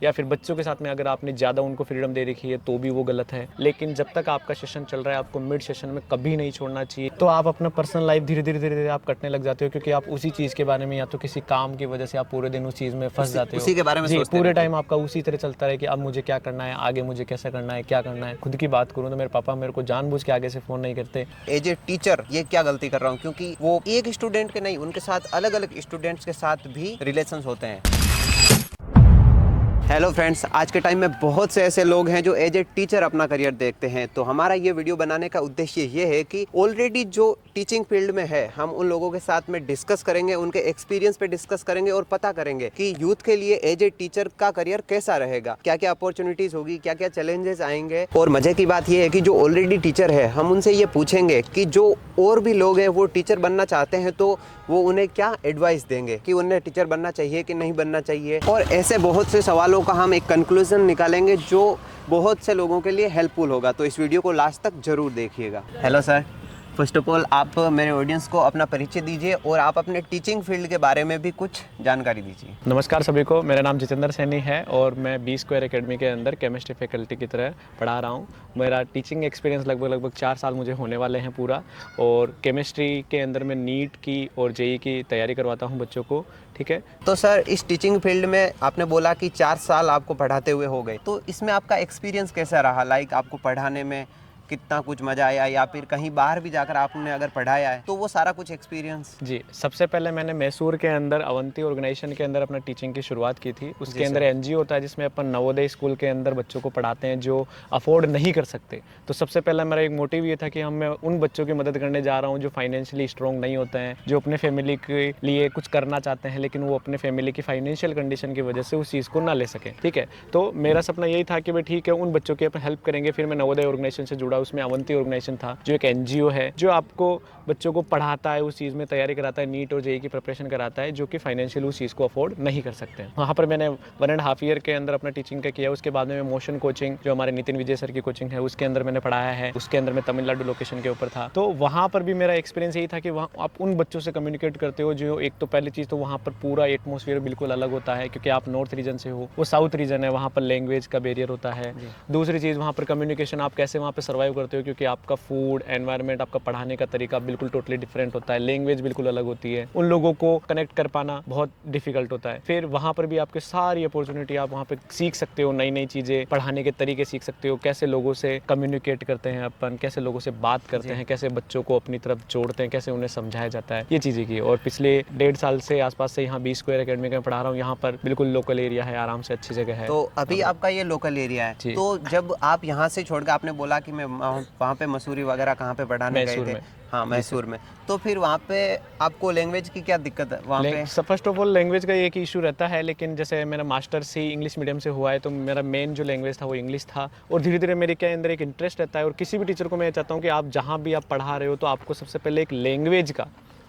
या फिर बच्चों के साथ में अगर आपने ज़्यादा उनको फ्रीडम दे रखी है तो भी वो गलत है। लेकिन जब तक आपका सेशन चल रहा है आपको मिड सेशन में कभी नहीं छोड़ना चाहिए। तो आप अपना पर्सनल लाइफ धीरे धीरे आप कटने लग जाते हो, क्योंकि आप उसी चीज़ के बारे में या तो किसी काम की वजह से आप पूरे दिन उस चीज़ में फंस जाते हो, उसी के बारे में जी, सोचते पूरे रहते टाइम आपका उसी तरह चलता है कि अब मुझे क्या करना है, आगे मुझे कैसे करना है, क्या करना है। खुद की बात करूँ तो मेरे पापा मेरे को जानबूझ के आगे से फ़ोन नहीं करते। एज ए टीचर ये क्या गलती कर रहा हूँ, क्योंकि वो एक स्टूडेंट के नहीं, उनके साथ अलग अलग स्टूडेंट्स के साथ भी रिलेशंस होते हैं। हेलो फ्रेंड्स, आज के टाइम में बहुत से ऐसे लोग हैं जो एज ए टीचर अपना करियर देखते हैं। तो हमारा ये वीडियो बनाने का उद्देश्य ये है कि ऑलरेडी जो टीचिंग फील्ड में है हम उन लोगों के साथ में डिस्कस करेंगे, उनके एक्सपीरियंस पे डिस्कस करेंगे और पता करेंगे कि यूथ के लिए एज ए टीचर का करियर कैसा रहेगा, क्या क्या अपॉर्चुनिटीज होगी, क्या क्या चैलेंजेस आएंगे। और मजे की बात ये है कि जो ऑलरेडी टीचर है हम उनसे ये पूछेंगे कि जो और भी लोग हैं वो टीचर बनना चाहते हैं तो वो उन्हें क्या एडवाइस देंगे कि उन्हें टीचर बनना चाहिए कि नहीं बनना चाहिए। और ऐसे बहुत से सवालों का हम एक कंक्लूजन निकालेंगे जो बहुत से लोगों के लिए हेल्पफुल होगा। तो इस वीडियो को लास्ट तक जरूर देखिएगा। Hello sir, first of all आप मेरे ऑडियंस को अपना परिचय दीजिए और आप अपने टीचिंग फील्ड के बारे में भी कुछ जानकारी दीजिए। नमस्कार सभी को, मेरा नाम जितेंद्र सैनी है और मैं बी स्क्वायर एकेडमी के अंदर केमिस्ट्री फैकल्टी की तरह पढ़ा रहा हूँ। मेरा टीचिंग एक्सपीरियंस लगभग 4 साल मुझे होने वाले हैं पूरा। और केमिस्ट्री के अंदर मैं नीट की और जेई की तैयारी करवाता हूँ बच्चों को। ठीक है, तो सर इस टीचिंग फील्ड में आपने बोला कि 4 साल आपको पढ़ाते हुए हो गए, तो इसमें आपका एक्सपीरियंस कैसा रहा? लाइक आपको पढ़ाने में कितना कुछ मजा आया, या फिर कहीं बाहर भी जाकर आपने अगर पढ़ाया है तो वो सारा कुछ एक्सपीरियंस? जी, सबसे पहले मैंने मैसूर के अंदर अवंती ऑर्गेनाइजेशन के अंदर अपना टीचिंग की शुरुआत की थी। उसके अंदर एनजीओ होता है जिसमें अपन नवोदय स्कूल के अंदर बच्चों को पढ़ाते हैं जो अफोर्ड नहीं कर सकते। तो सबसे पहला मेरा एक मोटिव ये था कि मैं उन बच्चों की मदद करने जा रहा हूँ जो फाइनेंशियली स्ट्रॉन्ग नहीं होते हैं, जो अपने फैमिली के लिए कुछ करना चाहते हैं लेकिन वो अपने फैमिली की फाइनेंशियल कंडीशन की वजह से उस चीज़ को ना ले सकें। ठीक है, तो मेरा सपना यही था कि भाई ठीक है, उन बच्चों की अपन हेल्प करेंगे। फिर मैं नवोदय ऑर्गेनाइजेशन से जुड़ा, उसमें अवंती था जो एक एनजीओ है जो आपको बच्चों को पढ़ाता है, उस चीज़ में तैयारी कराता है, नीट और जेई की प्रिपरेशन कराता है, जो कि फाइनेंशियल उस चीज़ को अफोर्ड नहीं कर सकते हैं। वहाँ पर मैंने 1.5 ईयर के अंदर अपना टीचिंग का किया। उसके बाद में मैं मोशन कोचिंग, जो हमारे नितिन विजय सर की कोचिंग है, उसके अंदर मैंने पढ़ाया है। उसके अंदर मैं तमिलनाडु लोकेशन के ऊपर था। तो वहाँ पर भी मेरा एक्सपीरियंस यही था कि वहाँ आप उन बच्चों से कम्युनिकेट करते हो जो, एक तो पहली चीज़ तो वहाँ पर पूरा एटमोसफियर बिल्कुल अलग होता है क्योंकि आप नॉर्थ रीजन से हो, वो साउथ रीजन है, वहाँ पर लैंग्वेज का बैरियर होता है। दूसरी चीज़ वहाँ पर कम्युनिकेशन, आप कैसे वहाँ पर सर्वाइव करते हो क्योंकि आपका फूड एनवायरनमेंट, आपका पढ़ाने का तरीका बिल्कुल टोटली डिफरेंट होता है, लैंग्वेज बिल्कुल अलग होती है, उन लोगों को कनेक्ट कर पाना बहुत डिफिकल्ट होता है। फिर वहाँ पर भी आपके सारी अपॉर्चुनिटी, आप वहाँ पे सीख सकते हो, नई नई चीज़ें, पढ़ाने के तरीके सीख सकते हो, कैसे लोगों से कम्युनिकेट करते हैं अपन, कैसे लोगों से बात करते हैं, कैसे बच्चों को अपनी तरफ जोड़ते हैं, कैसे उन्हें समझाया जाता है, ये चीज़ें की। और पिछले 1.5 साल से आसपास से यहाँ बी स्क्वायर एकेडमी में पढ़ा रहा हूँ। यहाँ पर बिल्कुल लोकल एरिया है, आराम से अच्छी जगह है। तो अभी आपका ये लोकल एरिया है, तो जब आप यहाँ से छोड़ के, आपने बोला कि मैं वहाँ पे मसूरी वगैरह कहाँ पे पढ़ाने गए थे? हाँ, मैसूर में। तो फिर वहाँ पे आपको लैंग्वेज की क्या दिक्कत है वहाँ पे? फर्स्ट ऑफ ऑल लैंग्वेज का एक इशू रहता है, लेकिन जैसे मेरा मास्टर्स ही इंग्लिश मीडियम से हुआ है तो मेरा मेन जो लैंग्वेज था वो इंग्लिश था। और धीरे धीरे मेरे के अंदर एक इंटरेस्ट रहता है, और किसी भी टीचर को मैं चाहता हूँ कि आप जहाँ भी आप पढ़ा रहे हो तो आपको सबसे पहले एक लैंग्वेज का,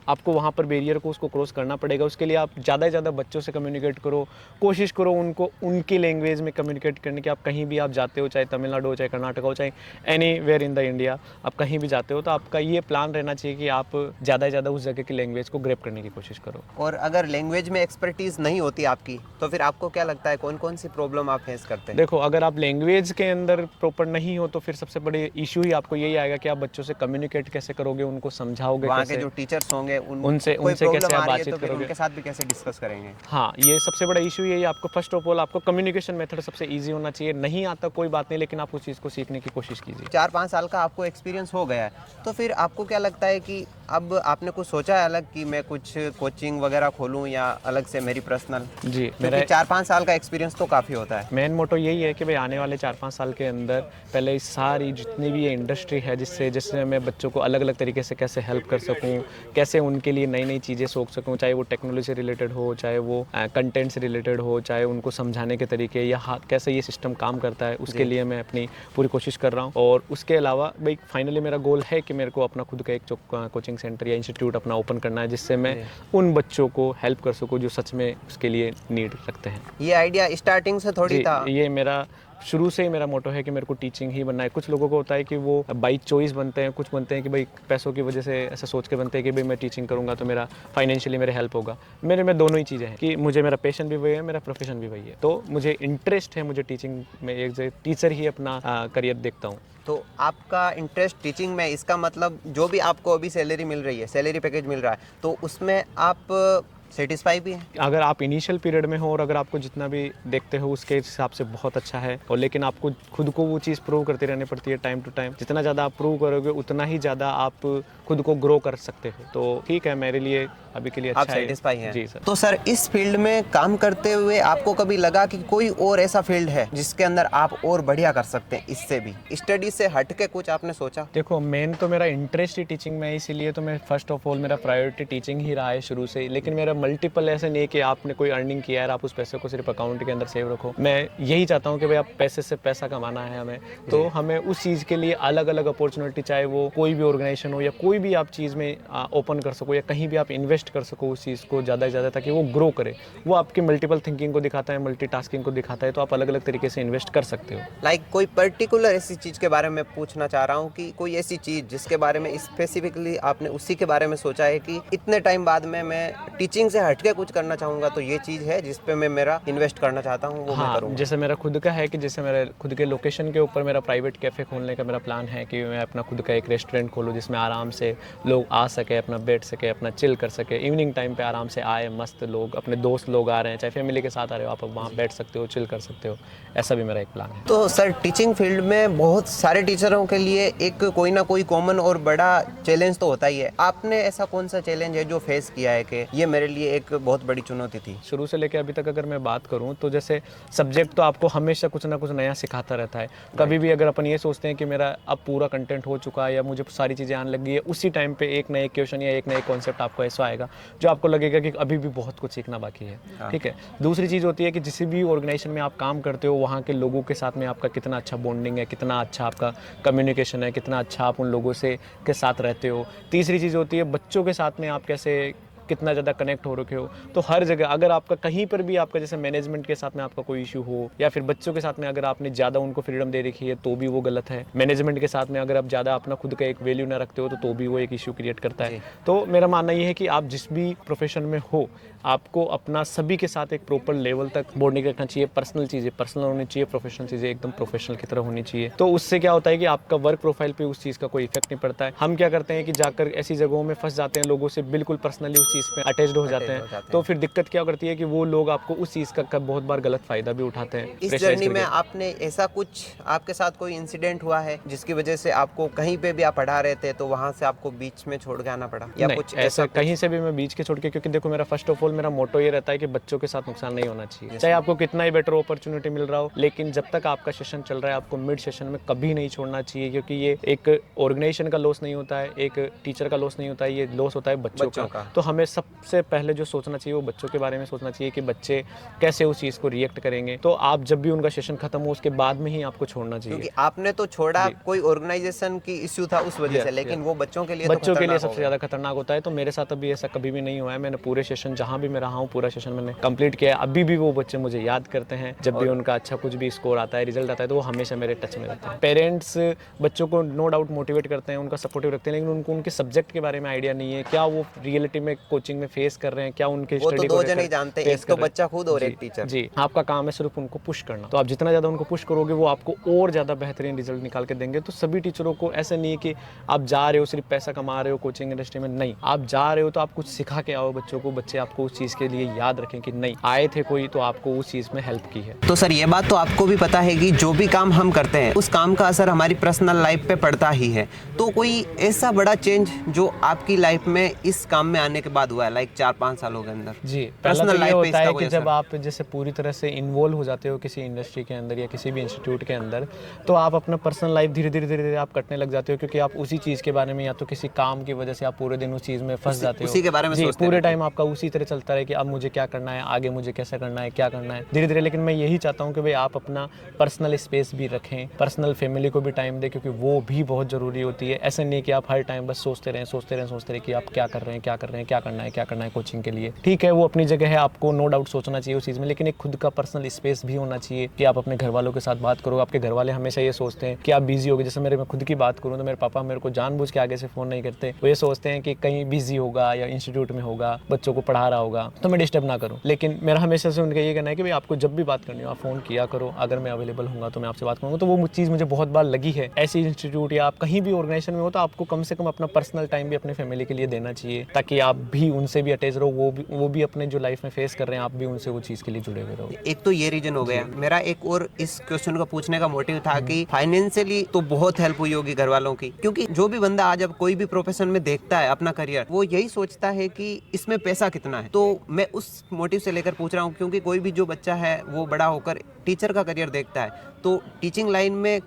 आपको वहाँ पर बैरियर को उसको क्रॉस करना पड़ेगा। उसके लिए आप ज़्यादा से ज़्यादा बच्चों से कम्युनिकेट करो, कोशिश करो उनको उनकी लैंग्वेज में कम्युनिकेट करने की। आप कहीं भी आप जाते हो, चाहे तमिलनाडु हो, चाहे कर्नाटक हो, चाहे एनीवेयर इन द इंडिया, आप कहीं भी जाते हो तो आपका ये प्लान रहना चाहिए कि आप ज़्यादा से ज़्यादा उस जगह की लैंग्वेज को ग्रैब करने की कोशिश करो। और अगर लैंग्वेज में एक्सपर्टीज़ नहीं होती आपकी तो फिर आपको क्या लगता है कौन कौन सी प्रॉब्लम आप फेस करते हैं? देखो, अगर आप लैंग्वेज के अंदर प्रॉपर नहीं हो तो फिर सबसे बड़े इशू ही आपको यही आएगा कि आप बच्चों से कम्युनिकेट कैसे करोगे, उनको समझाओगे वहाँ कैसे, के जो टीचर्स होंगे उनसे कैसे आप बातचीत तो फिर करोगे, उनके साथ भी कैसे डिस्कस करेंगे? हाँ, ये सबसे बड़ा इशू यही है। आपको फर्स्ट ऑफ ऑल आपको कम्युनिकेशन मेथड सबसे इजी होना चाहिए। नहीं आता कोई बात नहीं, लेकिन आप उस चीज़ को सीखने की कोशिश कीजिए। 4-5 साल का आपको एक्सपीरियंस हो गया है, तो फिर आपको क्या लगता है कि अब आपने कुछ सोचा है अलग कि मैं कुछ कोचिंग वगैरह खोलूँ या अलग से मेरी पर्सनल? जी, मेरा 4-5 साल का एक्सपीरियंस तो काफ़ी होता है। मेन मोटो यही है कि भाई आने वाले 4-5 साल के अंदर पहले इस सारी जितनी भी ये इंडस्ट्री है जिससे मैं बच्चों को अलग अलग तरीके से कैसे हेल्प कर सकूं, कैसे उनके लिए नई नई चीज़ें सोच सकूं, चाहे वो टेक्नोलॉजी से रिलेटेड हो, चाहे वो कंटेंट से रिलेटेड हो, चाहे उनको समझाने के तरीके या कैसे ये सिस्टम काम करता है, उसके लिए मैं अपनी पूरी कोशिश कर रहा हूँ। और उसके अलावा भाई फाइनली मेरा गोल है कि मेरे को अपना खुद का एक कोचिंग सेंटर या इंस्टीट्यूट अपना ओपन करना है, जिससे मैं उन बच्चों को हेल्प कर सकूँ जो सच में उसके लिए नीड रखते हैं। ये आइडिया स्टार्टिंग से थोड़ी था? ये मेरा शुरू से ही मेरा मोटो है कि मेरे को टीचिंग ही बनना है। कुछ लोगों को होता है कि वो बाई चॉइस बनते हैं, कुछ बनते हैं कि भाई पैसों की वजह से ऐसा सोच के बनते हैं कि भाई मैं टीचिंग करूँगा तो मेरा फाइनेंशियली मेरे हेल्प होगा। मेरे में दोनों ही चीज़ें हैं कि मुझे मेरा पैशन भी वही है, मेरा प्रोफेशन भी वही है। तो मुझे इंटरेस्ट है, मुझे टीचिंग में एक टीचर ही अपना करियर देखता हूँ। तो आपका इंटरेस्ट टीचिंग में, इसका मतलब जो भी आपको अभी सैलरी मिल रही है, सैलरी पैकेज मिल रहा है, तो उसमें आप सेटिस्फाई भी हैं? अगर आप इनिशियल पीरियड में हो और अगर आपको जितना भी देखते हो उसके हिसाब से बहुत अच्छा है, और लेकिन आपको खुद को वो चीज़ प्रूव करती रहनी पड़ती है टाइम टू टाइम। जितना ज़्यादा आप प्रूव करोगे उतना ही ज़्यादा आप खुद को ग्रो कर सकते हो। तो ठीक है, मेरे लिए अभी के लिए आप अच्छा है। सेटिस्फाई हैं? जी सर। तो सर, इस फील्ड में काम करते हुए आपको कभी लगा कि कोई और ऐसा फील्ड है जिसके अंदर आप और बढ़िया कर सकते हैं, इससे भी स्टडी से हट के कुछ आपने सोचा? देखो, मेन तो मेरा इंटरेस्ट ही टीचिंग में है, इसीलिए तो मैं फर्स्ट ऑफ ऑल मेरा प्रायोरिटी टीचिंग ही रहा है शुरू से ही। लेकिन मेरा मल्टीपल ऐसे नहीं है कि आपने कोई अर्निंग किया है आप उस पैसे को सिर्फ अकाउंट के अंदर सेव रखो। मैं यही चाहता हूँ कि भाई आप पैसे से पैसा कमाना है हमें, तो हमें उस चीज़ के लिए अलग अलग अपॉर्चुनिटी, चाहे वो कोई भी ऑर्गेनाइजेशन हो या कोई भी आप चीज़ में ओपन कर सको या कहीं भी आप इन्वेस्ट कर सको उस चीज़ को ज़्यादा से ज़्यादा, ताकि वो ग्रो करे। वो आपकी मल्टीपल थिंकिंग को दिखाता है, मल्टीटास्किंग को दिखाता है, तो आप अलग अलग तरीके से इन्वेस्ट कर सकते हो। लाइक कोई पर्टिकुलर ऐसी चीज़ के बारे में पूछना चाह रहा हूँ कि कोई ऐसी चीज़ जिसके बारे में स्पेसिफिकली आपने उसी के बारे में सोचा है कि इतने टाइम बाद में मैं टीचिंग से हटके कुछ करना चाहूँगा, तो ये चीज़ है जिस पे मैं मेरा इन्वेस्ट करना चाहता हूँ, वो मैं हाँ, करूँगा। जैसे मेरा खुद का है कि जैसे मेरे खुद के लोकेशन के ऊपर मेरा प्राइवेट कैफ़े खोलने का मेरा प्लान है कि मैं अपना खुद का एक रेस्टोरेंट खोलूँ जिसमें आराम से लोग आ सके, अपना बैठ सके, अपना चिल कर सके। इवनिंग टाइम पे आराम से आए, मस्त लोग, अपने दोस्त लोग आ रहे हैं, चाहे फैमिली के साथ आ रहे हो, आप वहाँ बैठ सकते हो, चिल कर सकते हो। ऐसा भी मेरा एक प्लान है। तो सर, टीचिंग फील्ड में बहुत सारे टीचरों के लिए एक कोई ना कोई कॉमन और बड़ा चैलेंज तो होता ही है। आपने ऐसा कौन सा चैलेंज है जो फेस किया है कि ये मेरे लिए एक बहुत बड़ी चुनौती थी? शुरू से लेकर अभी तक अगर मैं बात करूं तो जैसे सब्जेक्ट तो आपको हमेशा कुछ ना कुछ नया सिखाता रहता है। कभी भी अगर अपन ये सोचते हैं कि मेरा अब पूरा कंटेंट हो चुका है या मुझे सारी चीज़ें आने लगी है, उसी टाइम पे एक नए क्वेश्चन या एक नए कॉन्सेप्ट आपको ऐसा आएगा जो आपको लगेगा कि अभी भी बहुत कुछ सीखना बाकी है। ठीक है। दूसरी चीज़ होती है कि जिस भी ऑर्गेनाइजेशन में आप काम करते हो वहाँ के लोगों के साथ में आपका कितना अच्छा बॉन्डिंग है, कितना अच्छा आपका कम्युनिकेशन है, कितना अच्छा आप उन लोगों से के साथ रहते हो। तीसरी चीज़ होती है बच्चों के साथ में आप कैसे कितना ज़्यादा कनेक्ट हो रखे हो। तो हर जगह अगर आपका कहीं पर भी आपका जैसे मैनेजमेंट के साथ में आपका कोई इशू हो या फिर बच्चों के साथ में अगर आपने ज़्यादा उनको फ्रीडम दे रखी है तो भी वो गलत है। मैनेजमेंट के साथ में अगर आप ज़्यादा अपना खुद का एक वैल्यू ना रखते हो तो भी वो एक इशू क्रिएट करता है। तो मेरा मानना ये है कि आप जिस भी प्रोफेशन में हो आपको अपना सभी के साथ एक प्रॉपर लेवल तक बॉन्डिंग रखना चाहिए। पर्सनल चीज़ें पर्सनल होनी चाहिए, प्रोफेशनल चीज़ें एकदम प्रोफेशनल की तरह होनी चाहिए। तो उससे क्या होता है कि आपका वर्क प्रोफाइल पे उस चीज़ का कोई इफेक्ट नहीं पड़ता है। हम क्या करते हैं कि जाकर ऐसी जगहों में फंस जाते हैं, लोगों से बिल्कुल पर्सनली उस चीज़ पे अटैच्ड हो जाते हैं। तो फिर दिक्कत क्या करती है कि वो लोग आपको उस चीज़ का बहुत बार गलत फायदा भी उठाते हैं। इस जर्नी में आपने ऐसा कुछ आपके साथ कोई इंसिडेंट हुआ है जिसकी वजह से आपको कहीं पे भी आप पढ़ा रहे थे तो वहां से आपको बीच में छोड़ के आना पड़ा, या कुछ ऐसा कहीं से भी मैं बीच के छोड़ के, क्योंकि देखो मेरा फर्स्ट ऑफ ऑल मेरा मोटो ये रहता है कि बच्चों के साथ नुकसान नहीं होना चाहिए। चाहे आपको कितना ही बेटर अपॉर्चुनिटी मिल रहा हो, लेकिन जब तक आपका सेशन चल रहा है आपको मिड सेशन में कभी नहीं छोड़ना चाहिए, क्योंकि ये एक ऑर्गेनाइजेशन का लॉस नहीं होता है, एक टीचर का लॉस नहीं होता है, ये लॉस होता है बच्चों का। तो हमें सबसे पहले जो सोचना चाहिए वो बच्चों के बारे में सोचना चाहिए कि बच्चे कैसे उस चीज़ को रिएक्ट करेंगे। तो आप जब भी उनका सेशन खत्म हो उसके बाद में ही आपको छोड़ना चाहिए। क्योंकि आपने तो छोड़ा, कोई ऑर्गेनाइजेशन की इश्यू था उस वजह से, लेकिन वो बच्चों के लिए सबसे ज़्यादा खतरनाक होता है। तो मेरे साथ अभी ऐसा कभी भी नहीं हुआ है। मैंने पूरे सेशन जहाँ भी मैं रहा हूँ पूरा सेशन मैंने कंप्लीट किया है। अभी भी वो बच्चे मुझे याद करते हैं, जब भी उनका अच्छा कुछ भी स्कोर आता है, रिजल्ट आता है, तो वो हमेशा मेरे टच में रहते हैं। पेरेंट्स बच्चों को नो डाउट मोटिवेट करते हैं, उनका सपोर्टिव रखते हैं, लेकिन उनको उनके सब्जेक्ट के बारे में आइडिया नहीं है, क्या वो रियलिटी में कोचिंग में फेस कर रहे हैं, क्या उनके स्टडी को नहीं जानते, एक तो बच्चा खुद और एक टीचर। जी, आपका काम है सिर्फ उनको पुश करना। तो आप जितना ज़्यादा उनको पुश करोगे वो आपको और ज़्यादा बेहतरीन रिजल्ट निकाल के देंगे। तो सभी टीचरों को ऐसे नहीं है कि आप जा रहे हो सिर्फ पैसा कमा रहे हो कोचिंग इंडस्ट्री में, नहीं, आप जा रहे हो तो आप कुछ सिखा के आओ बच्चों को, बच्चे आपको उस चीज़ के लिए याद रखें कि नहीं आए थे कोई तो आपको उस चीज़ में हेल्प की है। तो सर, ये बात तो आपको भी पता है कि जो भी काम हम करते हैं उस काम का असर हमारी पर्सनल लाइफ पे पड़ता ही है। तो कोई ऐसा बड़ा चेंज जो आपकी लाइफ में इस काम में आने के बाद हुआ है, लाइक 4-5 सालों के अंदर? जी, पर्सनल लाइफ होता है कि जब आप जैसे पूरी तरह से इन्वॉल्व हो जाते हो किसी इंडस्ट्री के अंदर या किसी भी इंस्टीट्यूट के अंदर, तो आप अपना पर्सनल लाइफ धीरे धीरे आप कटने लग जाते हो, क्योंकि आप उसी चीज़ के बारे में या तो किसी काम की वजह से आप पूरे दिन उस चीज़ में फंस जाते हो, उसी के बारे में सोचते पूरे टाइम आपका उसी तरह चलता है कि अब मुझे क्या करना है, आगे मुझे कैसा करना है, क्या करना है धीरे धीरे। लेकिन मैं यही चाहता हूँ कि भाई आप अपना पर्सनल स्पेस भी रखें, पर्सनल फैमिली को भी टाइम दें, क्योंकि वो भी बहुत ज़रूरी होती है। ऐसे नहीं कि आप हर टाइम बस सोचते रहें कि आप क्या कर रहे हैं, क्या करना करना है कोचिंग के लिए। ठीक है, वो अपनी जगह है, आपको नो डाउट सोचना चाहिए उस चीज़ में, लेकिन एक खुद का पर्सनल स्पेस भी होना चाहिए कि आप अपने घर वालों के साथ बात करो। आपके घर वाले हमेशा ये सोचते हैं कि आप बिजी हो गए। जैसे मैं खुद की बात करूँ तो मेरे पापा मेरे को जानबूझ के आगे से फ़ोन नहीं करते। वो ये सोचते हैं कि कहीं बिजी होगा या इंस्टीट्यूट में होगा, बच्चों को पढ़ा रहा होगा, तो मैं डिस्टर्ब ना करूँ। लेकिन मेरा हमेशा से उनका ये कहना है कि भाई आपको जब भी बात करनी हो आप फ़ोन किया करो, अगर मैं अवेलेबल होऊंगा तो मैं आपसे बात करूँगा। तो वो चीज़ मुझे बहुत बार लगी है। ऐसी इंस्टीट्यूट या आप कहीं भी ऑर्गेनाइजेशन में हो तो आपको कम से कम अपना पर्सनल टाइम भी अपने फैमिली के लिए देना चाहिए, ताकि आप भी उनसे भी अटैच रहो, वो भी अपने जो लाइफ में फेस कर रहे हैं आप भी उनसे वो चीज़ के लिए जुड़े हुए रहो। एक तो ये रीजन हो गया। मेरा एक और इस क्वेश्चन को पूछने का मोटिव था कि फाइनेंशियली तो बहुत हेल्प हुई होगी घर वालों की, क्योंकि जो भी बंदा आज अब कोई भी प्रोफेशन में देखता है अपना करियर, वो यही सोचता है कि इसमें पैसा कितना है। तो मैं उस मोटिव से लेकर पूछ रहा हूँ, क्योंकि कोई भी जो बच्चा है वो बड़ा होकर टीचर का करियर देखता है, तो टीचिंग लाइन में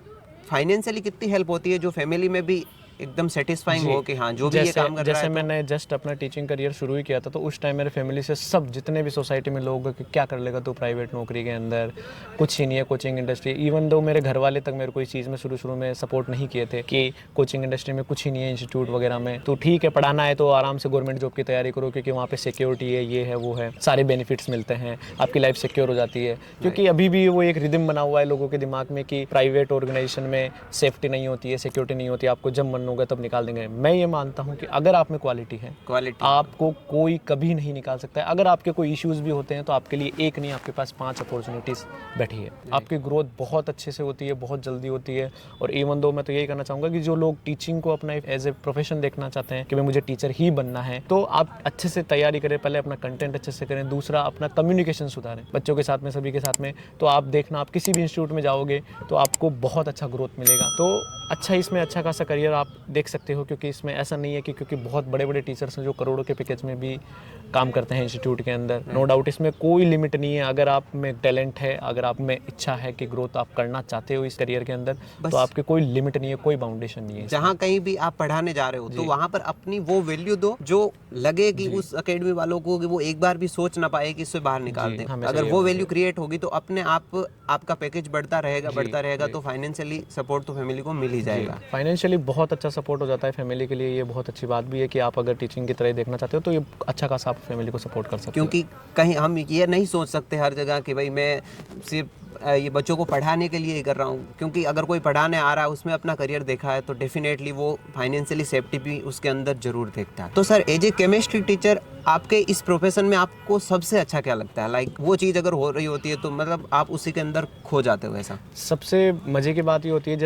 फाइनेंशियली कितनी हेल्प होती है जो फैमिली में भी एकदम सेटिस्फाइंग हो कि हाँ जो भी ये काम कर रहा है। जैसे मैंने जस्ट अपना टीचिंग करियर शुरू ही किया था, तो उस टाइम मेरे फैमिली से सब जितने भी सोसाइटी में लोग कि क्या कर लेगा तो प्राइवेट नौकरी के अंदर, कुछ ही नहीं है कोचिंग इंडस्ट्री। इवन दो मेरे घर वाले तक मेरे को इस चीज़ में शुरू में सपोर्ट नहीं किए थे कि कोचिंग इंडस्ट्री में कुछ ही नहीं है, इंस्टीट्यूट वगैरह में तो ठीक है, पढ़ाना है तो आराम से गवर्नमेंट जॉब की तैयारी करो, क्योंकि वहाँ पे सिक्योरिटी है, ये है वो है, सारे बेनिफिट्स मिलते हैं, आपकी लाइफ सिक्योर हो जाती है। क्योंकि अभी भी वो एक रिदम बना हुआ है लोगों के दिमाग में कि प्राइवेट ऑर्गेनाइजेशन में सेफ्टी नहीं होती है, सिक्योरिटी नहीं होती, आपको जब मन होगा तब निकाल देंगे। मैं ये मानता हूँ कि अगर आप में क्वालिटी है, आपको कोई कभी नहीं निकाल सकता है। अगर आपके कोई इश्यूज भी होते हैं तो आपके लिए एक नहीं, आपके पास 5 अपॉर्चुनिटीज बैठी है। आपकी ग्रोथ बहुत अच्छे से होती है, बहुत जल्दी होती है। और इवन दो मैं तो यही कहना चाहूँगा कि जो लोग टीचिंग को अपना एज ए प्रोफेशन देखना चाहते हैं कि भाई मुझे टीचर ही बनना है, तो आप अच्छे से तैयारी करें, पहले अपना कंटेंट अच्छे से करें, दूसरा अपना कम्युनिकेशन सुधारें बच्चों के साथ में, सभी के साथ में। तो आप देखना, आप किसी भी इंस्टीट्यूट में जाओगे तो आपको बहुत अच्छा ग्रोथ मिलेगा। तो अच्छा, इसमें अच्छा खासा करियर आप देख सकते हो, क्योंकि इसमें ऐसा नहीं है कि क्योंकि बहुत बड़े बड़े टीचर्स हैं जो करोड़ों के पैकेज में भी काम करते हैं इंस्टीट्यूट के अंदर। नो डाउट इसमें कोई लिमिट नहीं है। अगर आप में टैलेंट है, अगर आप में इच्छा है कि ग्रोथ आप करना चाहते हो इस करियर के अंदर, तो आपके कोई लिमिट नहीं है, कोई बाउंडेशन नहीं है। जहाँ कहीं भी आप पढ़ाने जा रहे हो तो वहाँ पर अपनी वो वैल्यू दो जो लगे कि उस एकेडमी वालों को कि वो एक बार भी सोच ना पाए कि इससे बाहर निकाल दें। अगर वो वैल्यू क्रिएट होगी तो अपने आप आपका पैकेज बढ़ता रहेगा तो फाइनेंशियली सपोर्ट तो फैमिली को मिल ही जाएगा। फाइनेंशियली बहुत अच्छा सपोर्ट हो जाता है फैमिली के लिए। ये बहुत अच्छी बात भी है कि आप अगर टीचिंग की तरह देखना चाहते हो तो ये अच्छा खासा आप फैमिली को सपोर्ट कर सकते हो। क्योंकि कहीं हम ये नहीं सोच सकते हर जगह कि भाई मैं सिर्फ ये बच्चों को पढ़ाने के लिए ही कर रहा हूँ, क्योंकि अगर कोई पढ़ाने आ रहा है उसमें अपना करियर देखा है तो डेफिनेटली वो फाइनेंशियली सेफ्टी भी उसके अंदर जरूर देखता है। तो sir as a chemistry teacher आपके इस प्रोफेशन में आपको सबसे अच्छा क्या लगता है? लाइक वो चीज़ अगर हो रही होती है तो मतलब आप उसी के अंदर खो जाते हो। ऐसा सबसे मज़े की बात ये होती है,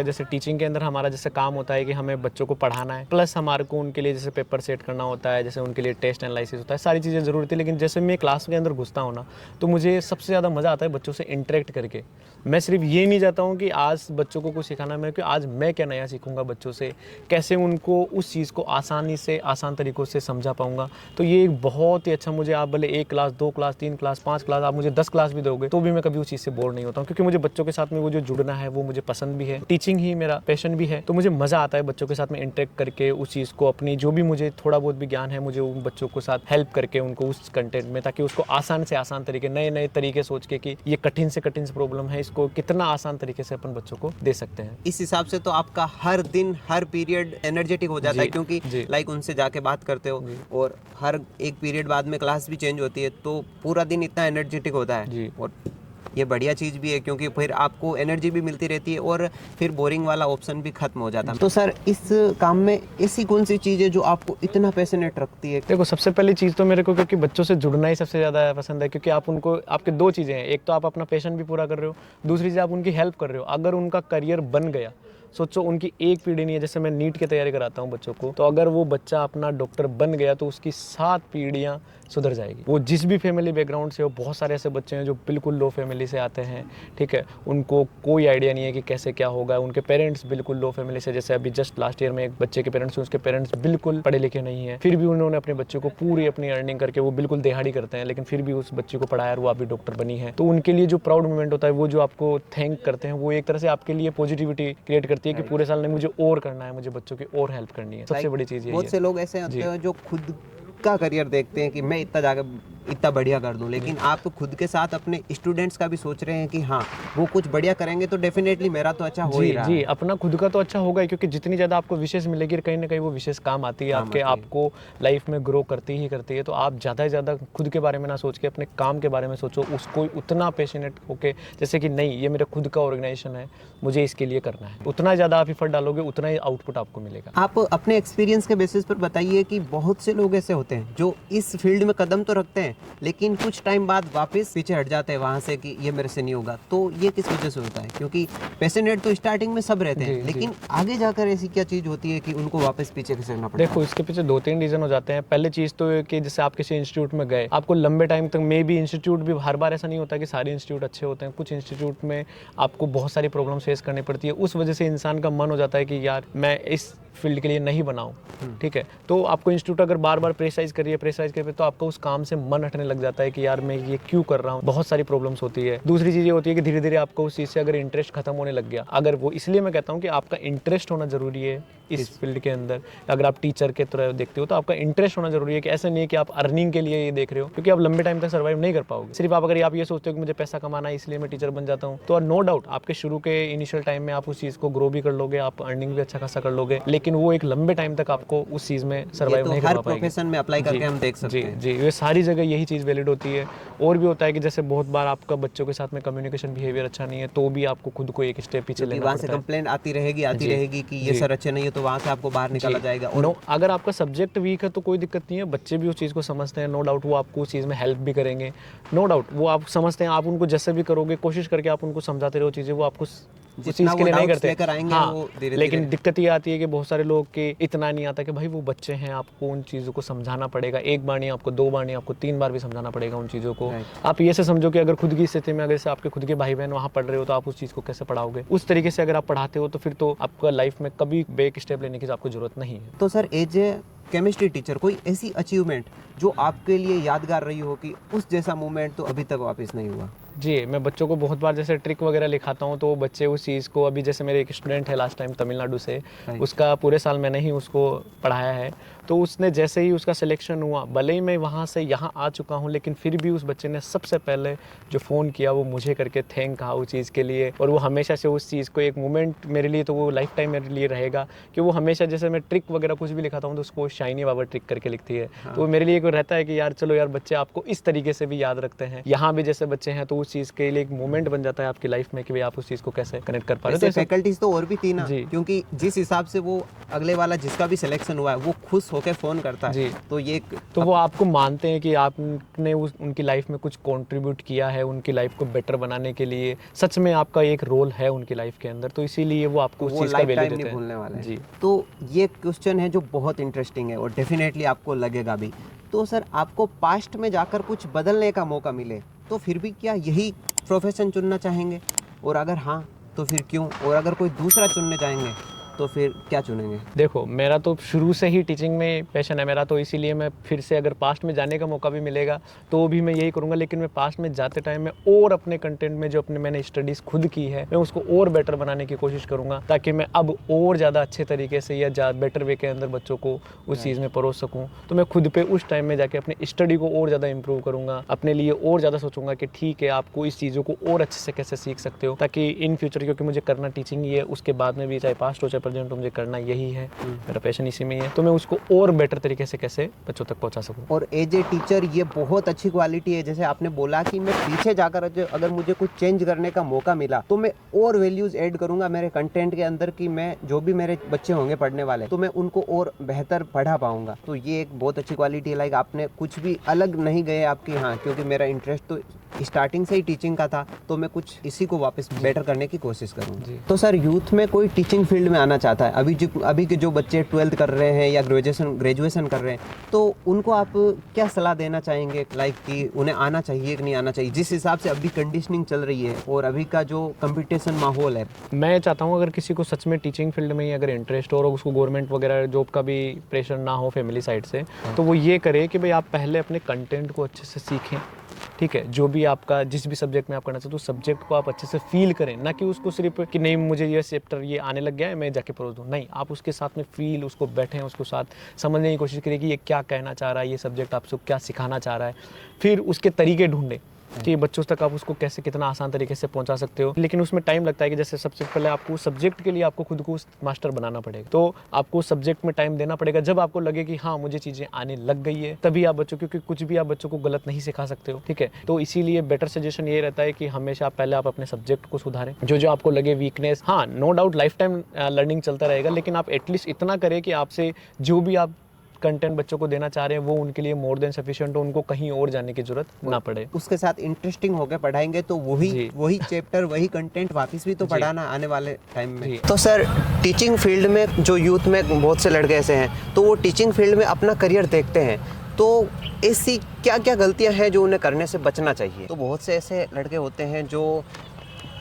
जैसे टीचिंग के अंदर हमारा जैसे काम होता है कि हमें बच्चों को पढ़ाना है, प्लस हमारे को उनके लिए जैसे पेपर सेट करना होता है, जैसे उनके लिए टेस्ट एनालिसिस होता है, सारी चीज़ें ज़रूरी होती है। लेकिन जैसे मैं क्लास के अंदर घुसता हूँ ना, तो मुझे सबसे ज़्यादा मज़ा आता है बच्चों से इंटरेक्ट करके। मैं सिर्फ ये नहीं चाहता हूँ कि आज बच्चों को कुछ सिखाना है, कि आज मैं क्या नया सीखूंगा बच्चों से, कैसे उनको उस चीज़ को आसानी से आसान तरीक़ों से समझा पाऊंगा। तो ये एक बहुत ही अच्छा, मुझे आप भले 1 क्लास 2 क्लास 3 क्लास 5 क्लास आप मुझे 10 क्लास भी दोगे तो भी मैं कभी उस चीज़ से बोर नहीं होता हूँ, क्योंकि मुझे बच्चों के साथ में वो जो जुड़ना है वो मुझे पसंद भी है। टीचिंग ही मेरा पैशन भी है, तो मुझे मज़ा आता है बच्चों के साथ में इंटरेक्ट करके उस चीज़ को, अपनी जो भी मुझे थोड़ा बहुत भी ज्ञान है, मुझे उन बच्चों के साथ हेल्प करके उनको उस कंटेंट में, ताकि उसको आसान से आसान तरीके, नए नए तरीके सोच के कि ये कठिन से कठिन प्रॉब्लम है, इसको कितना आसान तरीके से अपन बच्चों को दे सकते हैं। इस हिसाब से तो आपका हर दिन हर पीरियड एनर्जेटिक हो जाता है, क्योंकि लाइक उनसे जाके बात करते हो और हर एक पीरियड बाद में क्लास भी चेंज होती है, तो पूरा दिन इतना एनर्जेटिक होता है। और ये बढ़िया चीज़ भी है, क्योंकि फिर आपको एनर्जी भी मिलती रहती है और फिर बोरिंग वाला ऑप्शन भी खत्म हो जाता है। तो सर इस काम में ऐसी कौन सी चीज़ है जो आपको इतना पैशनेट रखती है? देखो, सबसे पहली चीज़ तो मेरे को क्योंकि बच्चों से जुड़ना ही सबसे ज़्यादा पसंद है, क्योंकि आप उनको, आपके 2 चीज़ें हैं, एक तो आप अपना पैशन भी पूरा कर रहे हो, दूसरी चीज़ आप उनकी हेल्प कर रहे हो। अगर उनका करियर बन गया, सोचो उनकी एक पीढ़ी नहीं है, जैसे मैं नीट की तैयारी कराता हूँ बच्चों को, तो अगर वो बच्चा अपना डॉक्टर बन गया तो उसकी 7 पीढ़ियाँ सुधर जाएगी। वो जिस भी फैमिली बैकग्राउंड से हो, बहुत सारे ऐसे बच्चे हैं जो बिल्कुल लो फैमिली से आते हैं, ठीक है, उनको कोई आइडिया नहीं है कि कैसे क्या होगा, उनके पेरेंट्स बिल्कुल लो फैमिली से, जैसे अभी जस्ट लास्ट ईयर में एक बच्चे के पेरेंट्स, उसके पेरेंट्स बिल्कुल पढ़े लिखे नहीं है, फिर भी उन्होंने अपने बच्चे को पूरी अपनी अर्निंग करके, वो बिल्कुल दिहाड़ी करते हैं, लेकिन फिर भी उस बच्चे को पढ़ाया और वो अभी डॉक्टर बनी है। तो उनके लिए जो प्राउड मोमेंट होता है, वो जो आपको थैंक करते हैं, वो एक तरह से आपके लिए पॉजिटिविटी क्रिएट करती है कि पूरे साल में मुझे और करना है, मुझे बच्चों की और हेल्प करनी है। सबसे बड़ी चीज़ ये है। बहुत से लोग ऐसे होते हैं जो खुद का करियर देखते हैं कि मैं इतना बढ़िया कर दूं, लेकिन आप तो खुद के साथ अपने स्टूडेंट्स का भी सोच रहे हैं कि हाँ वो कुछ बढ़िया करेंगे तो डेफिनेटली मेरा तो अच्छा हो ही जी रहा जी, है। अपना खुद का तो अच्छा होगा ही, क्योंकि जितनी ज़्यादा आपको विशेष मिलेगी कहीं ना कहीं वो विशेष काम आती है काम आपके, आती है। आपको लाइफ में ग्रो करती ही करती है। तो आप ज़्यादा से ज़्यादा खुद के बारे में ना सोच के अपने काम के बारे में सोचो, उसको उतना पैशनेट होके, जैसे कि नहीं ये मेरा खुद का ऑर्गेनाइजेशन है, मुझे इसके लिए करना है, उतना ज़्यादा आप एफर्ट डालोगे उतना ही आउटपुट आपको मिलेगा। आप अपने एक्सपीरियंस के बेसिस पर बताइए कि बहुत से लोग ऐसे होते हैं जो इस फील्ड में कदम तो रखते हैं लेकिन कुछ टाइम बाद वापस पीछे हट जाते हैं वहां से कि ये मेरे से नहीं होगा, तो ये किस वजह से होता है? क्योंकि पैशनेट तो स्टार्टिंग में सब रहते हैं, जी, लेकिन आगे जाकर ऐसी क्या चीज़ होती है कि उनको वापस पीछे खिसकना पड़ता है? देखो इसके पीछे 2-3 रीज़न हो जाते हैं। पहले चीज़ तो ये कि जैसे आप किसी इंस्टीट्यूट में गए, आपको लंबे टाइम तक, मे बी इंस्टीट्यूट भी हर बार ऐसा नहीं होता कि सारे इंस्टीट्यूट अच्छे होते हैं। कुछ इंस्टीट्यूट में आपको बहुत सारी प्रॉब्लम फेस करनी पड़ती है, उस वजह से इंसान का मन हो जाता है कि यार मैं इस फील्ड के लिए नहीं बनाऊँ, ठीक है। तो आपको इंस्टीट्यूट अगर बार बार प्रेशराइज करिए तो आपका उस काम से मन हटने लग जाता है कि यार मैं ये क्यों कर रहा हूँ, बहुत सारी प्रॉब्लम्स होती है। दूसरी चीज़ ये होती है कि धीरे धीरे आपको उस चीज़ से अगर इंटरेस्ट खत्म होने लग गया, अगर वो, इसलिए मैं कहता हूँ कि आपका इंटरेस्ट होना जरूरी है इस फील्ड के अंदर। अगर आप टीचर के तरह देखते हो तो आपका इंटरेस्ट होना जरूरी है, कि ऐसा नहीं है कि आप अर्निंग के लिए ये देख रहे हो, क्योंकि आप लंबे टाइम तक सर्वाइव नहीं कर पाओगे। सिर्फ आप अगर आप ये सोचते हो कि मुझे पैसा कमाना है इसलिए मैं टीचर बन जाता हूँ, तो नो डाउट आपके शुरू के इनिशियल टाइम में आप उस चीज़ को ग्रो भी कर लोगे, आप अर्निंग भी अच्छा खासा कर लोगे, लेकिन वो एक लंबे टाइम तक आपको उस चीज़ में सर्वाइव नहीं कर हर पाएगी। प्रोफेशन में अप्लाई करके हम देख सकते जी हैं। जी, ये सारी जगह यही चीज़ वैलिड होती है। और भी होता है कि जैसे बहुत बार आपका बच्चों के साथ में कम्युनिकेशन बिहेवियर अच्छा नहीं है, तो भी आपको खुद को एक स्टेप पीछे लेना वहाँ से पड़ता है। कंप्लेंट आती जी, रहेगी कि ये जी। सर अच्छे नहीं है, तो वहाँ से आपको बाहर निकाला जाएगा। और नो, अगर आपका सब्जेक्ट वीक है तो कोई दिक्कत नहीं है, बच्चे भी उस चीज़ को समझते हैं, नो डाउट वो आपको उस चीज़ में हेल्प भी करेंगे, नो डाउट वो आप समझते हैं, आप उनको जैसे भी करोगे, कोशिश करके आप उनको समझाते रहो चीज़ें, वो आपको उस चीज़ के लिए नहीं करते। लेकर आएंगे हाँ, वो धीरे लेकिन धीरे। दिक्कत ये आती है कि बहुत सारे लोग के इतना नहीं आता कि भाई वो बच्चे हैं, आपको उन चीज़ों को समझाना पड़ेगा, एक बार नहीं, आपको 2 बार नहीं, आपको 3 बार भी समझाना पड़ेगा उन चीज़ों को। आप ये से समझो कि अगर खुद की स्थिति में, अगर से आपके खुद के भाई बहन वहाँ पढ़ रहे हो, तो आप उस चीज़ को कैसे पढ़ाओगे? उस तरीके से अगर आप पढ़ाते हो तो फिर तो आपका लाइफ में कभी बैक स्टेप लेने की आपको जरूरत नहीं है। तो sir as a chemistry teacher कोई ऐसी अचीवमेंट जो आपके लिए यादगार रही हो कि उस जैसा मोमेंट तो अभी तक वापस नहीं हुआ? जी, मैं बच्चों को बहुत बार जैसे ट्रिक वगैरह लिखाता हूँ, तो वो बच्चे उस चीज़ को, अभी जैसे मेरे एक स्टूडेंट है लास्ट टाइम तमिलनाडु से, उसका पूरे साल मैंने ही उसको पढ़ाया है, तो उसने जैसे ही उसका सिलेक्शन हुआ, भले ही मैं वहाँ से यहाँ आ चुका हूँ, लेकिन फिर भी उस बच्चे ने सबसे पहले जो फ़ोन किया वो मुझे करके थैंक कहा उस चीज़ के लिए। और वो हमेशा से उस चीज़ को एक मोमेंट मेरे लिए, तो वो लाइफ टाइम मेरे लिए रहेगा, कि वो हमेशा, जैसे मैं ट्रिक वगैरह कुछ भी लिखाता हूँ तो उसको शाइनी बाबा ट्रिक करके लिखती है। तो वो मेरे लिए एक रहता है कि यार चलो यार, बच्चे आपको इस तरीके से भी याद रखते हैं, यहाँ भी जैसे बच्चे हैं, तो उस चीज़ के लिए एक मोमेंट बन जाता है आपकी लाइफ में कि भाई आप उस चीज़ को कैसे कनेक्ट कर पा रहे हो। फैकल्टीज तो और भी थी ना, जी। क्योंकि जिस हिसाब से वो अगले वाला जिसका भी सिलेक्शन हुआ है वो खुश होकर फोन करता है, जी। तो ये तो वो आपको मानते हैं कि आपने उनकी लाइफ में कुछ कंट्रीब्यूट किया है, उनकी लाइफ को बेटर बनाने के लिए सच में आपका एक रोल है उनकी लाइफ के अंदर, तो इसीलिए वो आपको उस चीज़ का वैल्यू देते नहीं हैं। भूलने वाले हैं। जी। तो ये क्वेश्चन है जो बहुत इंटरेस्टिंग है और डेफिनेटली आपको लगेगा भी। तो सर आपको पास्ट में जाकर कुछ बदलने का मौका मिले तो फिर भी क्या यही प्रोफेशन चुनना चाहेंगे, और अगर हाँ तो फिर क्यों, और अगर कोई दूसरा चुनने जाएंगे तो फिर क्या चुनेंगे? देखो, मेरा तो शुरू से ही टीचिंग में पैशन है मेरा, तो इसीलिए मैं फिर से अगर पास्ट में जाने का मौका भी मिलेगा तो भी मैं यही करूँगा, लेकिन मैं पास्ट में जाते टाइम में और अपने कंटेंट में जो मैंने स्टडीज़ खुद की है, मैं उसको और बेटर बनाने की कोशिश करूँगा, ताकि मैं अब और ज़्यादा अच्छे तरीके से या बेटर वे के अंदर बच्चों को उस चीज़ में परोस सकूँ। तो मैं खुद पे उस टाइम में जाके अपनी स्टडी को और ज़्यादा इंप्रूव करूँगा, अपने लिए और ज़्यादा सोचूंगा कि ठीक है, आपको इस चीज़ों को और अच्छे से कैसे सीख सकते हो, ताकि इन फ्यूचर, क्योंकि मुझे करना टीचिंग ही है, उसके बाद में भी चाहे पास्ट हो चाहे प्रेजेंट हो, मुझे करना यही है, मेरा पैशन इसी में ही है, तो मैं उसको और बेटर तरीके से कैसे बच्चों तक पहुंचा सकूं। और एज ए टीचर ये बहुत अच्छी क्वालिटी है, जैसे आपने बोला कि मैं पीछे जाकर अगर मुझे कुछ चेंज करने का मौका मिला तो मैं और वैल्यूज ऐड करूंगा मेरे कंटेंट के अंदर, कि मैं जो भी मेरे बच्चे होंगे पढ़ने वाले, तो मैं उनको और बेहतर पढ़ा पाऊंगा। तो ये एक बहुत अच्छी क्वालिटी है, लाइक आपने कुछ भी अलग नहीं गए आपकी, हाँ क्योंकि मेरा इंटरेस्ट तो स्टार्टिंग से ही टीचिंग का था, तो मैं कुछ इसी को वापस बेटर करने की कोशिश करूँगा। तो सर यूथ में कोई टीचिंग फील्ड में आना चाहता है, अभी के जो बच्चे 12th कर रहे हैं या ग्रेजुएशन कर रहे हैं, तो उनको आप क्या सलाह देना चाहेंगे, लाइक कि उन्हें आना चाहिए कि नहीं आना चाहिए, जिस हिसाब से अभी कंडीशनिंग चल रही है और अभी का जो कंपटीशन माहौल है? मैं चाहता हूँ अगर किसी को सच में टीचिंग फील्ड में ही अगर इंटरेस्ट हो और उसको गवर्नमेंट वगैरह जॉब का भी प्रेशर ना हो फैमिली साइड से, तो वो ये करे कि भाई आप पहले अपने कंटेंट को अच्छे से सीखें, ठीक है, जो भी आपका जिस भी सब्जेक्ट में आप करना चाहते हो, सब्जेक्ट को आप अच्छे से फील करें, ना कि उसको सिर्फ कि नहीं मुझे ये चैप्टर ये आने लग गया है मैं जाके पढ़ दूँ। नहीं, आप उसके साथ में फील, उसको बैठें, उसको साथ समझने की कोशिश करें कि ये क्या कहना चाह रहा है, ये सब्जेक्ट आपको क्या सिखाना चाह रहा है। फिर उसके तरीके ढूंढें कि बच्चों तक आप उसको कैसे कितना आसान तरीके से पहुंचा सकते हो। लेकिन उसमें टाइम लगता है कि जैसे सबसे पहले आपको सब्जेक्ट के लिए आपको खुद को मास्टर बनाना पड़ेगा। तो आपको सब्जेक्ट में टाइम देना पड़ेगा। जब आपको लगे कि हाँ मुझे चीज़ें आने लग गई है, तभी आप बच्चों, क्योंकि कुछ भी आप बच्चों को गलत नहीं सिखा सकते हो, ठीक है। तो इसीलिए बेटर सजेशन ये रहता है कि हमेशा पहले आप अपने सब्जेक्ट को सुधारें, जो आपको लगे वीकनेस। हाँ, no doubt life time learning चलता रहेगा, लेकिन आप एटलीस्ट इतना करें कि आपसे जो भी आप कंटेंट बच्चों को देना चाह रहे हैं वो उनके लिए मोर देन सफिशिएंट हो, उनको कहीं और जाने की जरूरत ना पड़े। उसके साथ इंटरेस्टिंग होकर पढ़ाएंगे तो वही चैप्टर वही कंटेंट वापस भी तो पढ़ाना आने वाले टाइम में। तो सर, टीचिंग फील्ड में जो यूथ में बहुत से लड़के ऐसे हैं तो वो टीचिंग फील्ड में अपना करियर देखते हैं, तो ऐसी क्या क्या गलतियां हैं जो उन्हें करने से बचना चाहिए? तो बहुत से ऐसे लड़के होते हैं जो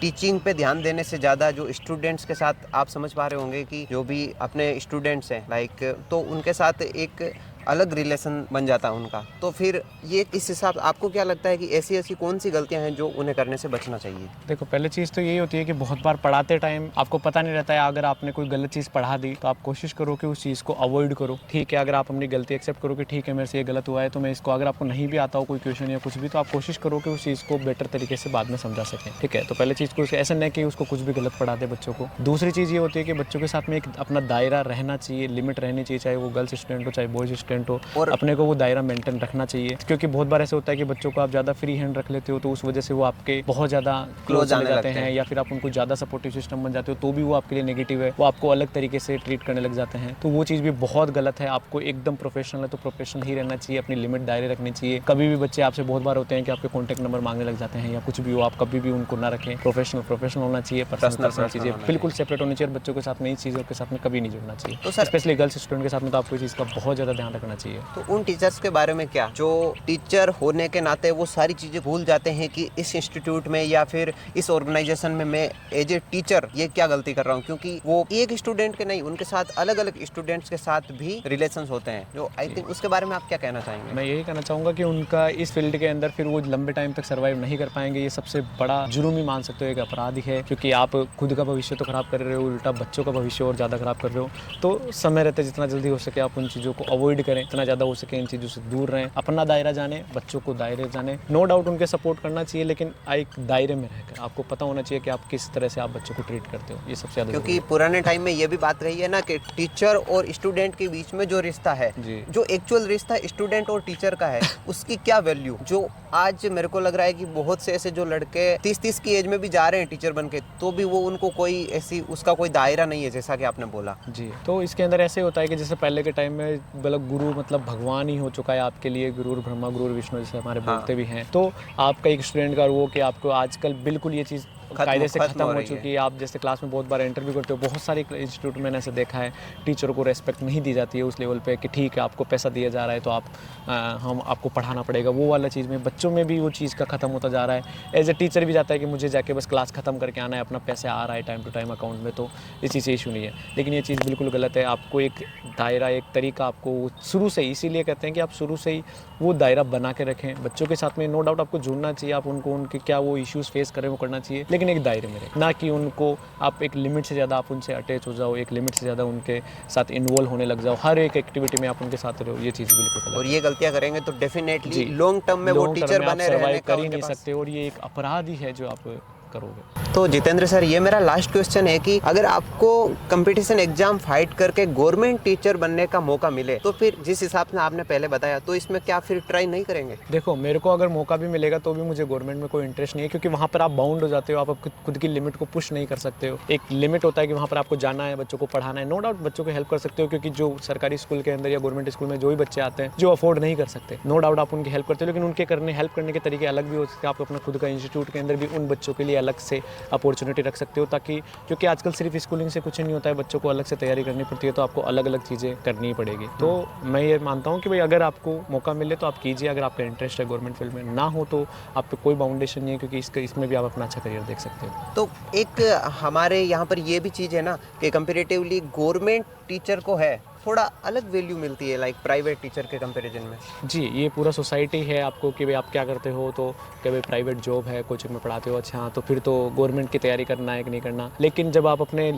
टीचिंग पे ध्यान देने से ज़्यादा जो स्टूडेंट्स के साथ, आप समझ पा रहे होंगे कि जो भी अपने स्टूडेंट्स हैं लाइक, तो उनके साथ एक अलग रिलेशन बन जाता है उनका। तो फिर ये इस हिसाब आपको क्या लगता है कि ऐसी ऐसी कौन सी गलतियां हैं जो उन्हें करने से बचना चाहिए? देखो, पहले चीज़ तो यही होती है कि बहुत बार पढ़ाते टाइम आपको पता नहीं रहता है, अगर आपने कोई गलत चीज़ पढ़ा दी तो आप कोशिश करो कि उस चीज़ को अवॉइड करो, ठीक है। अगर आप अपनी गलती एक्सेप्ट करो कि ठीक है मेरे से ये गलत हुआ है, तो मैं इसको, अगर आपको नहीं भी आता हो कोई क्वेश्चन या कुछ भी, तो आप कोशिश करो कि उस चीज़ को बेटर तरीके से बाद में समझा सकें, ठीक है। तो पहले चीज़ को ऐसा नहीं कि उसको कुछ भी गलत पढ़ा दे बच्चों को। दूसरी चीज़ ये होती है कि बच्चों के साथ में एक अपना दायरा रहना चाहिए, लिमिट रहनी चाहिए, चाहे वो गर्ल्स स्टूडेंट हो चाहे बॉयज स्टूडेंट हो, और अपने को वो दायरा मेंटेन रखना चाहिए। क्योंकि बहुत बार ऐसा होता है कि बच्चों को आप ज़्यादा फ्री हैंड रख लेते हो, तो उस वजह से वो आपके बहुत ज़्यादा क्लोज आने जाते हैं, या फिर आप उनको ज़्यादा सपोर्टिव सिस्टम बन जाते हो, तो भी वो आपके लिए नेगेटिव है, वो आपको अलग तरीके से ट्रीट करने लग जाते हैं। तो वो चीज़ भी बहुत गलत है। आपको एकदम प्रोफेशनल है तो प्रोफेशनल ही रहना चाहिए, अपनी लिमिट दायरे रखनी चाहिए। कभी भी बच्चे आपसे बहुत बार होते हैं कि आपके कॉन्टैक्ट नंबर मांगने लग जाते हैं या कुछ भी हो, आप कभी भी उनको ना रखें। प्रोफेशनल होना चाहिए, पर्सनल चीज़ें बिल्कुल सेपरेट होनी चाहिए। बच्चों के साथ नई चीज़ों के साथ में कभी नहीं जुड़ना चाहिए। तो स्पेशली गर्ल्स स्टूडेंट के साथ में तो आपको इस चीज़ का बहुत ज़्यादा ध्यान रखना चाहिए। तो उन टीचर्स के बारे में क्या, जो टीचर होने के नाते वो सारी चीज़ें भूल जाते हैं कि इस इंस्टीट्यूट में या फिर इस ऑर्गेनाइजेशन में मैं एज ए टीचर ये क्या गलती कर रहा हूँ, क्योंकि वो एक स्टूडेंट के नहीं, उनके साथ अलग अलग स्टूडेंट्स के साथ भी रिलेशंस होते हैं, जो आई थिंक उसके बारे में आप क्या कहना चाहेंगे? मैं यही कहना चाहूँगा कि उनका इस फील्ड के अंदर फिर वो लंबे टाइम तक सर्वाइव नहीं कर पाएंगे। ये सबसे बड़ा जुर्म ही मान सकते हो, एक अपराध है, क्योंकि आप खुद का भविष्य तो खराब कर रहे हो, उल्टा बच्चों का भविष्य और ज़्यादा खराब कर रहे हो। तो समय रहते जितना जल्दी हो सके आप उन चीज़ों को अवॉइड करें, जितना ज़्यादा हो सके इन चीज़ों से दूर रहें, अपना दायरा जाने, बच्चों को दायरे जाने। नो डाउट उनके सपोर्ट करना चाहिए, लेकिन एक दायरे में रहकर आपको पता होना चाहिए कि आप किस तरह से आप बच्चों को ट्रीट करते हो। ये सबसे ज़्यादा, क्योंकि पुराने टाइम में ये भी बात रही है ना कि टीचर और स्टूडेंट के बीच में जो रिश्ता है, जो एक्चुअल रिश्ता स्टूडेंट और टीचर का है, उसकी क्या वैल्यू, जो आज मेरे को लग रहा है कि बहुत से ऐसे जो लड़के 30 की एज में भी जा रहे हैं टीचर बन के, तो भी वो उनको कोई ऐसी उसका कोई दायरा नहीं है, जैसा कि आपने बोला। जी, तो इसके अंदर ऐसे होता है कि जैसे पहले के टाइम में मतलब गुरु मतलब भगवान ही हो चुका है आपके लिए, गुरु ब्रह्मा गुरु विष्णु जैसे हमारे बोलते भी हैं। तो आपका एक स्टूडेंट का वो कि आपको आजकल बिल्कुल ये चीज़ कायदे से खत्म हो चुकी है। आप जैसे क्लास में बहुत बार इंटरव्यू करते हो, बहुत सारे इंस्टीट्यूट में मैंने ऐसे देखा है, टीचरों को रेस्पेक्ट नहीं दी जाती है उस लेवल पे कि ठीक है आपको पैसा दिया जा रहा है तो हम आपको पढ़ाना पड़ेगा। वो वाला चीज़ में बच्चों में भी वो चीज़ का ख़त्म होता जा रहा है। एज ए टीचर भी जाता है कि मुझे जाके बस क्लास ख़त्म करके आना है, अपना पैसा आ रहा है टाइम टू टाइम अकाउंट में, तो इस चीज़ से इशू नहीं है। लेकिन ये चीज़ बिल्कुल गलत है। आपको एक दायरा, एक तरीका आपको शुरू से ही, इसीलिए कहते हैं कि आप शुरू से ही वो दायरा बना के रखें बच्चों के साथ में। नो डाउट आपको जुड़ना चाहिए, आप उनको उनके क्या वो इश्यूज़ फेस करें वो करना चाहिए, लेकिन एक दायरे में रहें, ना कि उनको आप एक लिमिट से ज़्यादा आप उनसे अटैच हो जाओ, एक लिमिट से ज़्यादा उनके साथ इन्वॉल्व होने लग जाओ, हर एक एक्टिविटी में आप उनके साथ रहो। ये चीज़ बिल्कुल गलत है। और ये गलतियां करेंगे तो डेफिनेटली लॉन्ग टर्म में वो टीचर बने रहने का कर ही नहीं सकते, और ये एक अपराध ही है जो आप करोगे। तो जितेंद्र सर, ये मेरा लास्ट क्वेश्चन है कि अगर आपको कंपटीशन एग्जाम फाइट करके गवर्नमेंट टीचर बनने का मौका मिले, तो फिर जिस हिसाब से आपने पहले बताया, तो इसमें क्या फिर ट्राई नहीं करेंगे? देखो, मेरे को अगर मौका भी मिलेगा तो भी मुझे गवर्नमेंट में कोई इंटरेस्ट नहीं है, क्योंकि वहाँ पर आप बाउंड हो जाते हो, आप खुद की लिमिट को पुश नहीं कर सकते हो। एक लिमिट होता है कि वहाँ पर आपको जाना है, बच्चों को पढ़ाना है। नो डाउट बच्चों को हेल्प कर सकते हो, क्योंकि जो सरकारी स्कूल के अंदर या गवर्नमेंट स्कूल में जो भी बच्चे आते हैं जो अफोर्ड नहीं कर सकते, नो डाउट आप उनकी हेल्प करते हो, लेकिन उनके हेल्प करने के तरीके अलग भी हो सकते हैं। आप अपना खुद का इंस्टीट्यूट के अंदर भी उन बच्चों के लिए अलग से अपॉर्चुनिटी रख सकते हो, ताकि, क्योंकि आजकल सिर्फ स्कूलिंग से कुछ नहीं होता है, बच्चों को अलग से तैयारी करनी पड़ती है, तो आपको अलग अलग चीज़ें करनी पड़ेगी। तो मैं ये मानता हूँ कि भाई अगर आपको मौका मिले तो आप कीजिए, अगर आपका इंटरेस्ट है गवर्नमेंट फील्ड में, ना हो तो आप पे कोई बाउंडेशन नहीं है, क्योंकि इसमें भी आप अपना अच्छा करियर देख सकते हो। तो एक हमारे यहाँ पर ये भी चीज़ है ना कि कंपेरेटिवली गवर्नमेंट टीचर को है थोड़ा अलग वैल्यू मिलती है लाइक प्राइवेट टीचर के कंपैरिजन में? जी, ये पूरा सोसाइटी है आपको कि भाई आप क्या करते हो, तो कि भाई प्राइवेट जॉब है, कोचिंग में पढ़ाते हो, अच्छा तो फिर तो गवर्नमेंट की तैयारी करना है कि नहीं करना। लेकिन जब आप अपने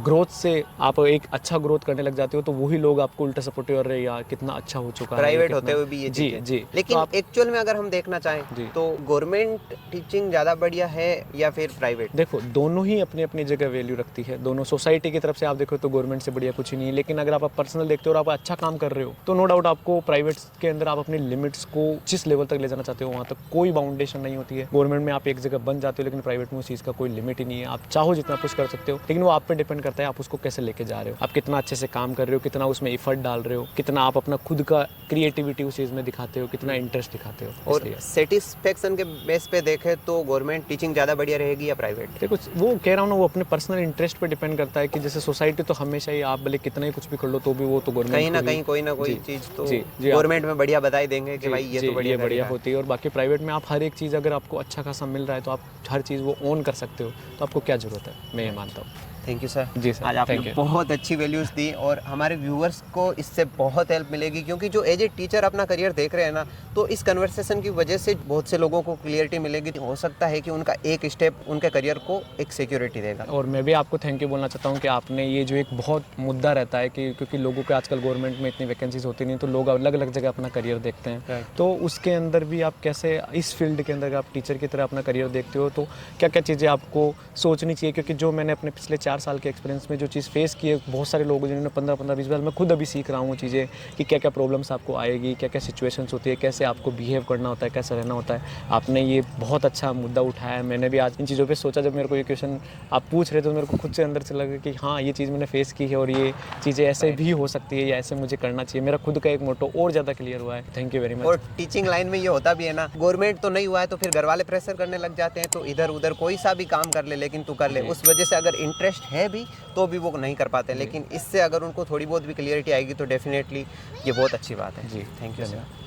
ग्रोथ से आप एक अच्छा ग्रोथ करने लग जाते हो तो वही लोग आपको उल्टा सपोर्ट कर रहे हैं, यार कितना अच्छा हो चुका है, प्राइवेट कितना- होते हुए भी ये जी चीज़ें। जी। लेकिन तो आप एक्चुअल में अगर हम देखना चाहें जी। तो गवर्नमेंट टीचिंग ज़्यादा बढ़िया है या फिर प्राइवेट? देखो दोनों ही अपनी अपनी जगह वैल्यू रखती है। दोनों सोसाइटी की तरफ से आप देखो तो गवर्नमेंट से बढ़िया कुछ ही नहीं है, लेकिन अगर आप पर्सनल देखते हो और आप अच्छा काम कर रहे हो तो नो डाउट आपको प्राइवेट के अंदर आप अपनी लिमिट्स को जिस लेवल तक ले जाना चाहते हो वहाँ तक कोई बाउंडेशन नहीं होती है। गवर्नमेंट में आप एक जगह बन जाते हो, लेकिन प्राइवेट में उस चीज़ का कोई लिमिट ही नहीं है। आप चाहो जितना पुश कर सकते हो, लेकिन वो आप पे डिपेंड करता है आप उसको कैसे लेके जा रहे हो, आप कितना अच्छे से काम कर रहे हो, कितना उसमें एफर्ट डाल रहे हो, कितना आप अपना खुद का क्रिएटिविटी उस चीज़ में दिखाते हो, कितना इंटरेस्ट दिखाते हो। और इसलिए सेटिस्फेक्शन के बेस पे देखें तो गवर्नमेंट टीचिंग ज़्यादा बढ़िया रहेगी या प्राइवेट? देखो वो कह रहा हूँ ना, वो अपने पर्सनल इंटरेस्ट पे डिपेंड करता है कि जैसे सोसाइटी तो हमेशा ही आप भले कितना ही कुछ भी कर लो तो भी वो तो गवर्नमेंट कहीं ना कहीं कोई ना कोई जी, चीज़ तो जी, जी, आप- गवर्नमेंट में बढ़िया बताई देंगे कि भाई ये जी, तो बढ़िया कर बढ़िया रहा है। होती है। और बाकी प्राइवेट में आप हर एक चीज़ अगर आपको अच्छा खासा मिल रहा है तो आप हर चीज़ वो ओन कर सकते हो, तो आपको क्या ज़रूरत है, मैं ये मानता हूँ। Thank you sir. जी सर, आज thank आपने you. बहुत अच्छी वैल्यूज़ दी और हमारे व्यूअर्स को इससे बहुत हेल्प मिलेगी, क्योंकि जो एज ए टीचर अपना करियर देख रहे हैं ना, तो इस कन्वर्सेशन की वजह से बहुत से लोगों को क्लियरिटी मिलेगी। हो सकता है कि उनका एक स्टेप उनके करियर को एक सिक्योरिटी देगा। और मैं भी आपको थैंक यू बोलना चाहता हूँ कि आपने ये जो एक बहुत मुद्दा रहता है कि क्योंकि लोगों के आजकल गवर्नमेंट में इतनी वैकेंसीज होती नहीं, तो लोग अलग अलग जगह अपना करियर देखते हैं। Right. तो उसके अंदर भी आप कैसे इस फील्ड के अंदर आप टीचर की तरह अपना करियर देखते हो, तो क्या क्या चीज़ें आपको सोचनी चाहिए। क्योंकि जो मैंने अपने पिछले 4 साल के एक्सपीरियंस में जो चीज़ फेस की है, बहुत सारे लोग जिन्होंने 15-15 20 साल, मैं खुद अभी सीख रहा हूँ चीज़ें कि क्या क्या प्रॉब्लम्स आपको आएगी, क्या क्या सिचुएशंस होती है, कैसे आपको बिहेव करना होता है, कैसे रहना होता है। आपने ये बहुत अच्छा मुद्दा उठाया है। मैंने भी आज इन चीज़ों पे सोचा, जब मेरे को ये क्वेश्चन आप पूछ रहे तो मेरे को खुद से अंदर से लगा कि हाँ ये चीज़ मैंने फेस की है और ये चीज़ें ऐसे भी हो सकती है या ऐसे मुझे करना चाहिए। मेरा खुद का एक मोटो और ज़्यादा क्लियर हुआ है। Thank you very much. और टीचिंग लाइन में ये होता भी है ना, गवर्नमेंट तो नहीं हुआ है तो फिर घर वाले प्रेशर करने लग जाते हैं, तो इधर उधर कोई सा भी काम कर ले, लेकिन तू कर ले। उस वजह से अगर इंटरेस्ट है भी तो भी वो नहीं कर पाते, लेकिन इससे अगर उनको थोड़ी बहुत भी क्लियरिटी आएगी तो डेफिनेटली ये बहुत अच्छी बात है। जी, थैंक यू सर।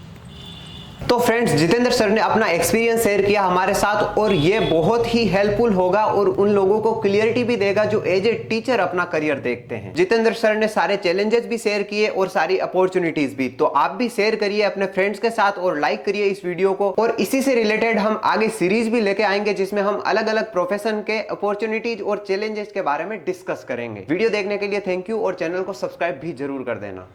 तो फ्रेंड्स, जितेंद्र सर ने अपना एक्सपीरियंस शेयर किया हमारे साथ और ये बहुत ही हेल्पफुल होगा और उन लोगों को क्लियरिटी भी देगा जो एज ए टीचर अपना करियर देखते हैं। जितेंद्र सर ने सारे चैलेंजेस भी शेयर किए और सारी अपॉर्चुनिटीज भी, तो आप भी शेयर करिए अपने फ्रेंड्स के साथ और लाइक करिए इस वीडियो को। और इसी से रिलेटेड हम आगे सीरीज भी लेके आएंगे जिसमें हम अलग अलग प्रोफेशन के अपॉर्चुनिटीज और चैलेंजेस के बारे में डिस्कस करेंगे। वीडियो देखने के लिए थैंक यू और चैनल को सब्सक्राइब भी जरूर कर देना।